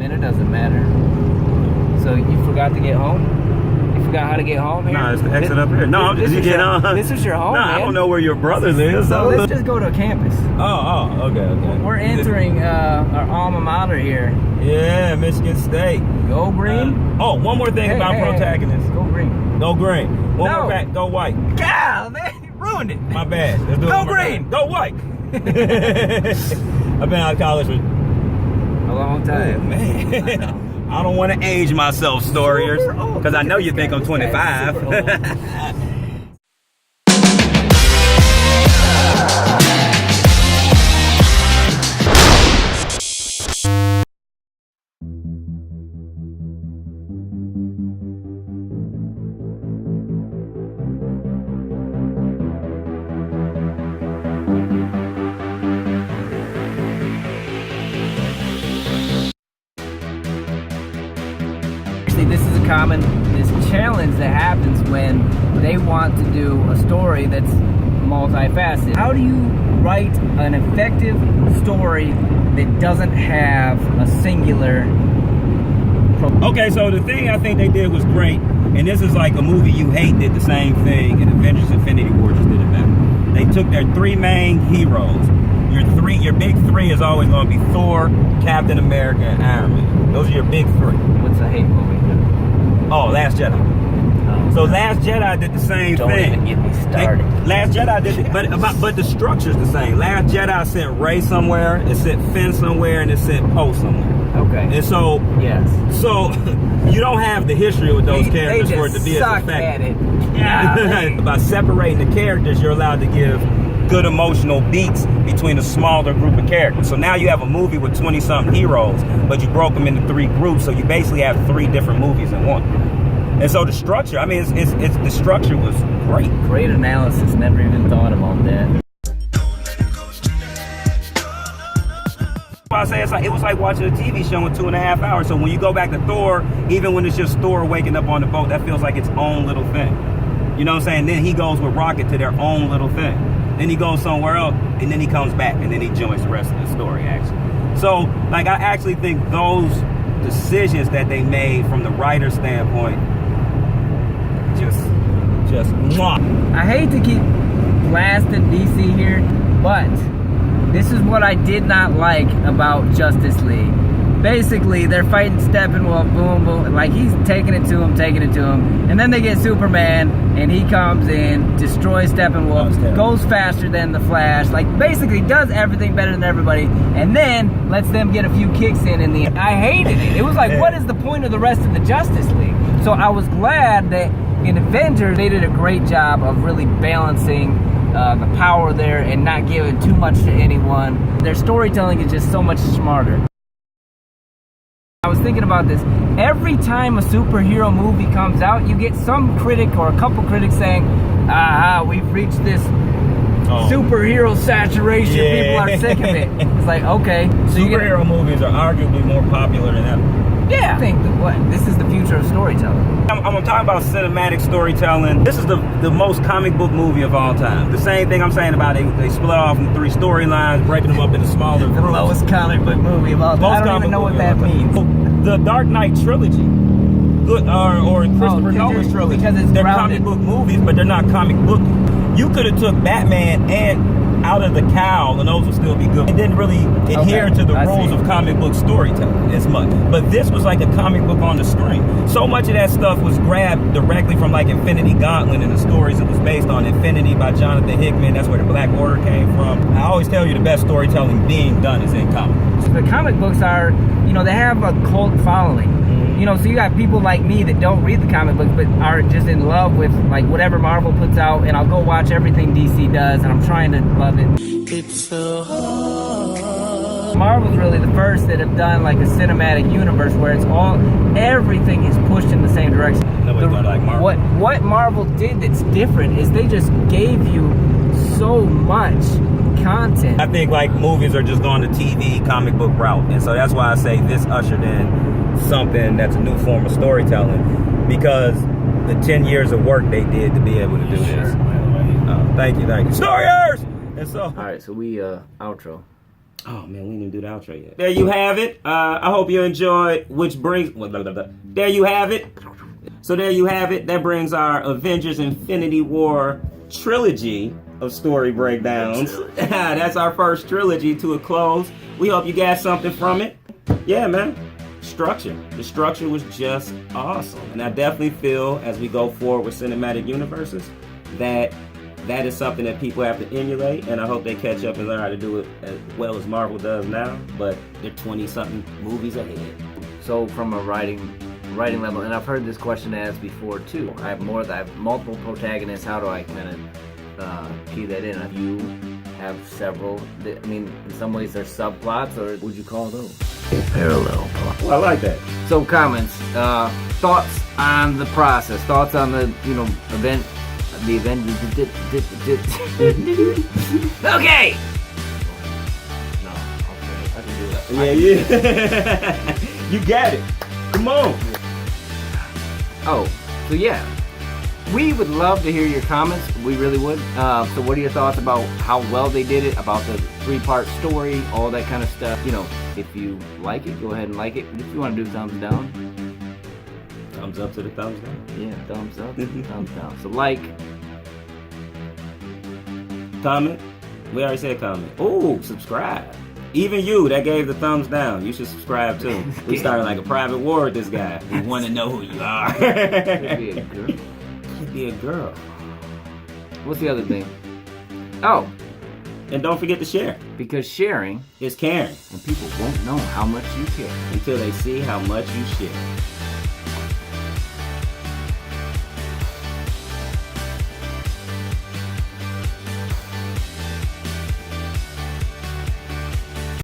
Man, it doesn't matter. So you forgot to get home? You forgot how to get home here? No, it's the exit up here. No, this you get on. This is your home, man. I don't know where your brother lives. So let's just go to campus. Okay. We're entering our alma mater here. Yeah, Michigan State. Go green. One more thing about protagonists. Go green. Go green. One more back. Go white. God, man, you ruined it. My bad. Let's do it. Go green. Go white. I've been out of college for a long time. Oh, man. I don't want to age myself, Storiers, because I know you think I'm 25. This challenge that happens when they want to do a story that's multifaceted. How do you write an effective story that doesn't have a singular Okay, so the thing I think they did was great, and this is like a movie you hate did the same thing, and Avengers Infinity War just did it better. They took their three main heroes. Your big three is always going to be Thor, Captain America, and Iron Man. Those are your big three. What's a hate movie? Oh, Last Jedi. So Last Jedi did the same Don't thing. Even get me started. Last Jedi did it, but the structure's the same. Last Jedi sent Rey somewhere, it sent Finn somewhere, and it sent Poe somewhere. Okay. And so, yes. So you don't have the history with those characters they for it to be as suck effective. at it. Yeah. By separating the characters, you're allowed to give good emotional beats between a smaller group of characters. So now you have a movie with 20-something heroes, but you broke them into three groups, so you basically have three different movies in one. And so the structure, I mean, the structure was great. Great analysis. Never even thought about that. I say it was like watching a TV show in 2.5 hours. So when you go back to Thor, even when it's just Thor waking up on the boat, that feels like its own little thing. You know what I'm saying? Then he goes with Rocket to their own little thing. Then he goes somewhere else, and then he comes back, and then he joins the rest of the story, actually. So, like, I actually think those decisions that they made from the writer's standpoint, just mwah. I hate to keep blasting DC here, but this is what I did not like about Justice League. Basically, they're fighting Steppenwolf, boom, boom, like he's taking it to him, and then they get Superman, and he comes in, destroys Steppenwolf, goes faster than the Flash, like basically does everything better than everybody, and then lets them get a few kicks in the end. I hated it. It was like, what is the point of the rest of the Justice League? So I was glad that in Avengers, they did a great job of really balancing the power there and not giving too much to anyone. Their storytelling is just so much smarter. I was thinking about this. Every time a superhero movie comes out, you get some critic or a couple critics saying, we've reached this superhero saturation. Yeah. People are sick of it. It's like, okay. So superhero movies are arguably more popular than ever. Yeah, I think this is the future of storytelling. I'm talking about cinematic storytelling. This is the most comic book movie of all time. The same thing I'm saying about they split off into three storylines, breaking them up into smaller groups. The lowest comic book movie of all time. I don't even know what that means. The Dark Knight trilogy, or Christopher Nolan's trilogy. Because it's they're grounded. comic book movies, but they're not comic book. You could have took Batman and out of the cowl, and those would still be good. It didn't really adhere to the rules of comic book storytelling as much. But this was like a comic book on the screen. So much of that stuff was grabbed directly from like Infinity Gauntlet and the stories it was based on. Infinity by Jonathan Hickman. That's where the Black Order came from. I always tell you the best storytelling being done is in comic books. The comic books are, they have a cult following. So you got people like me that don't read the comic books but are just in love with like whatever Marvel puts out, and I'll go watch everything DC does, and I'm trying to love it. It's so hard. Marvel's really the first that have done like a cinematic universe where everything is pushed in the same direction. Nobody's gonna like Marvel. What Marvel did that's different is they just gave you so much content. I think like movies are just going the TV comic book route, and so that's why I say this ushered in something that's a new form of storytelling, because the 10 years of work they did to be able to do this. Thank you. Storiers! And so, all right, so we outro. Oh man, we didn't do the outro yet. There you have it. I hope you enjoyed. There you have it. So there you have it. That brings our Avengers Infinity War trilogy of story breakdowns. That's our first trilogy to a close. We hope you got something from it. Yeah, man. Structure. The structure was just awesome. And I definitely feel as we go forward with cinematic universes that is something that people have to emulate, and I hope they catch up and learn how to do it as well as Marvel does now, but they're 20-something movies ahead. So from a writing level, and I've heard this question asked before too. I have multiple protagonists. How do I kind of key that in? You have several. I mean, in some ways they're subplots, or would you call those parallel plots? Well, I like that. So comments, thoughts on the process, thoughts on the event. The Avengers. Okay. No, okay, I can do that. Yeah. You got it. Come on. Oh, so yeah, we would love to hear your comments. We really would. So, what are your thoughts about how well they did it? About the 3-part story, all that kind of stuff. If you like it, go ahead and like it. If you want to do thumbs down. Thumbs up to the thumbs down. Yeah, thumbs up, thumbs down. So like. Comment. We already said comment. Ooh, subscribe. Even you that gave the thumbs down, you should subscribe too. We started like a private war with this guy. We want to know who you are. Could be a girl. Could be a girl. What's the other thing? Oh. And don't forget to share. Because sharing is caring. And people won't know how much you care until they see how much you share.